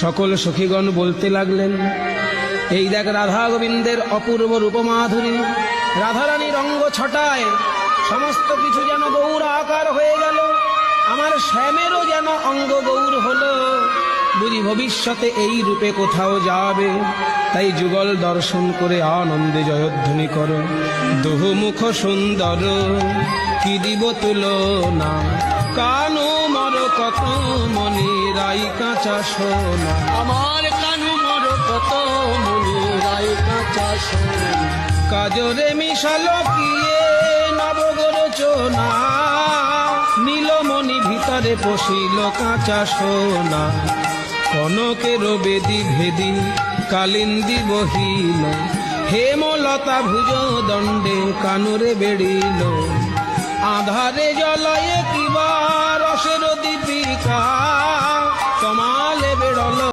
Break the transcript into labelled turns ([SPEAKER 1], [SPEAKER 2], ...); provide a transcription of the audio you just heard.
[SPEAKER 1] সকল সখীগণ বলতে লাগলেন, এই দেখ রাধা গোবিন্দের অপূর্ব রূপমাধুরী, রাধারানীর অঙ্গ ছটায় সমস্ত কিছু যেন গৌর আকার হয়ে গেল, আমার শ্যামেরও যেন অঙ্গ গৌর হলো, বুঝি ভবিষ্যতে এই রূপে কোথাও যাবে। তাই যুগল দর্শন করে আনন্দে জয়ধ্বনি করো। দুহুমুখ সুন্দর কি দিব তুলনা, কানু মর কত মনি রাই কাঁচা সোনা,
[SPEAKER 2] আমার কানু মর কত মনি রাই কাঁচা সোনা,
[SPEAKER 1] কাজরে মিশালো কিয়ে নবগোরচনা, নীলমণি ভিতরে পশিল কাঁচা সোনা, কনকের বেদি ভেদি কালিন্দি বহিল, হেমলতা ভুজ দণ্ডে কানুরে বেড়িল, আধারে জলয়ে কিবা রসের দীপিকা, কমালে